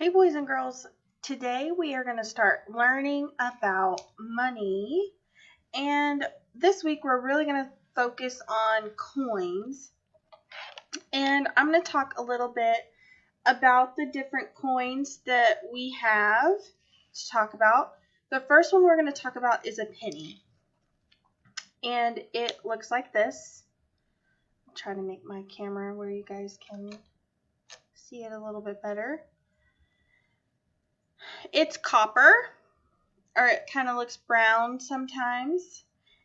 Hey boys and girls, today we are going to start learning about money, and this week we're really going to focus on coins, and I'm going to talk a little bit about the different coins that we have to talk about. The first one we're going to talk about is a penny, and it looks like this. I'll try to make my camera where you guys can see it a little bit better. It's copper, or it kind of looks brown sometimes,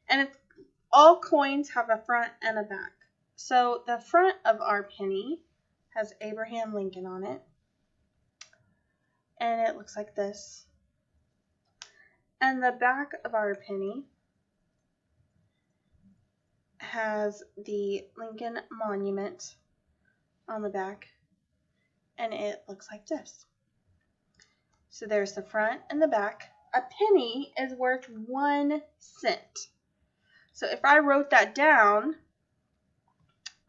and all coins have a front and a back. So the front of our penny has Abraham Lincoln on it, and it looks like this. And the back of our penny has the Lincoln Monument on the back, and it looks like this. So there's the front and the back. A penny is worth 1 cent. So if I wrote that down,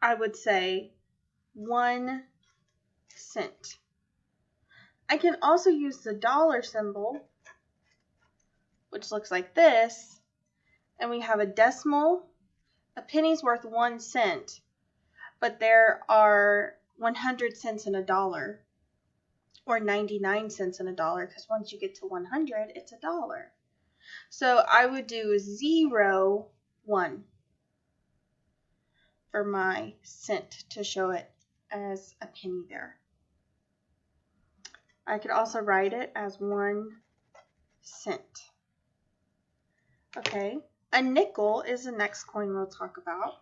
I would say 1 cent. I can also use the dollar symbol, which looks like this, and we have a decimal. A penny's worth 1 cent, but there are 100 cents in a dollar, or 99 cents in a dollar, because once you get to 100, it's a dollar. So I would do 0, 1 for my cent to show it as a penny there. I could also write it as 1 cent. Okay, a nickel is the next coin we'll talk about.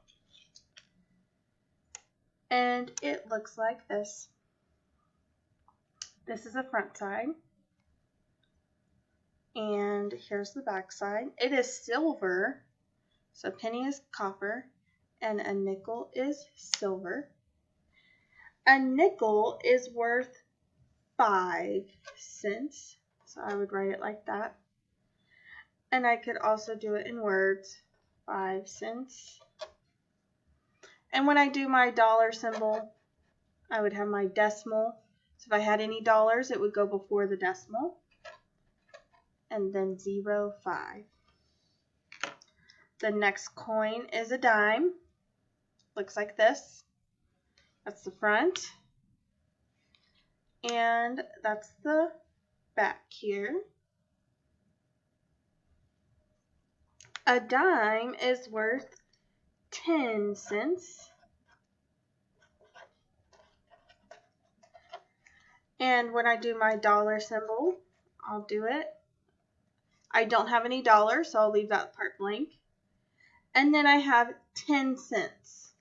And it looks like this. This is the front side. And here's the back side. It is silver. So penny is copper and a nickel is silver. A nickel is worth 5 cents. So I would write it like that. And I could also do it in words, 5 cents. And when I do my dollar symbol, I would have my decimal. So if I had any dollars, it would go before the decimal. And then 0, 5. The next coin is a dime. Looks like this. That's the front. And that's the back here. A dime is worth 10 cents. And when I do my dollar symbol, I'll do it. I don't have any dollars, so I'll leave that part blank. And then I have 10 cents.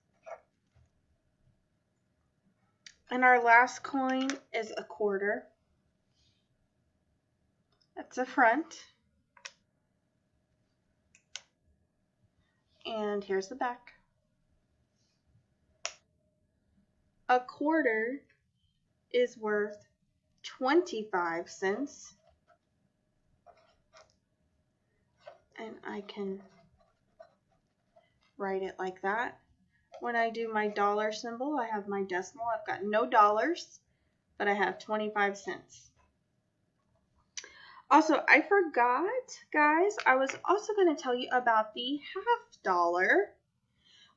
And our last coin is a quarter. That's the front. And here's the back. A quarter is worth 25 cents. And I can write it like that. When I do my dollar symbol, I have my decimal. I've got no dollars, but I have 25 cents. Also, I forgot, guys, I was also going to tell you about the half dollar.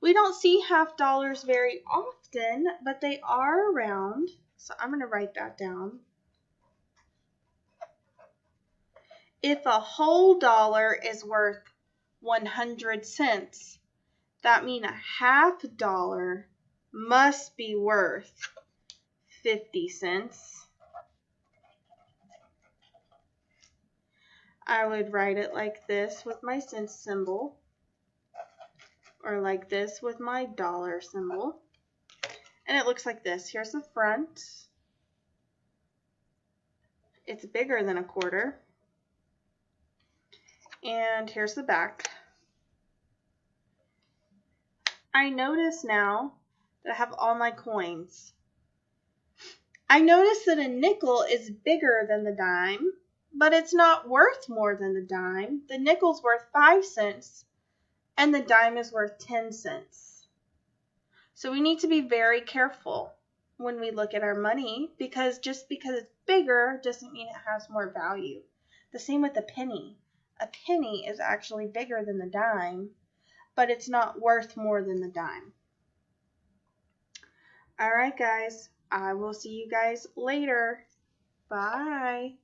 We don't see half dollars very often, but they are around. So I'm going to write that down. If a whole dollar is worth 100 cents, that means a half dollar must be worth 50 cents. I would write it like this with my cent symbol, or like this with my dollar symbol. And it looks like this. Here's the front. It's bigger than a quarter. And here's the back. I notice now that I have all my coins. I notice that a nickel is bigger than the dime, but it's not worth more than the dime. The nickel's worth 5 cents, and the dime is worth 10 cents. So we need to be very careful. when we look at our money, because just because it's bigger doesn't mean it has more value. The same with a penny. A penny is actually bigger than the dime, but it's not worth more than the dime. All right, guys. I will see you guys later. Bye.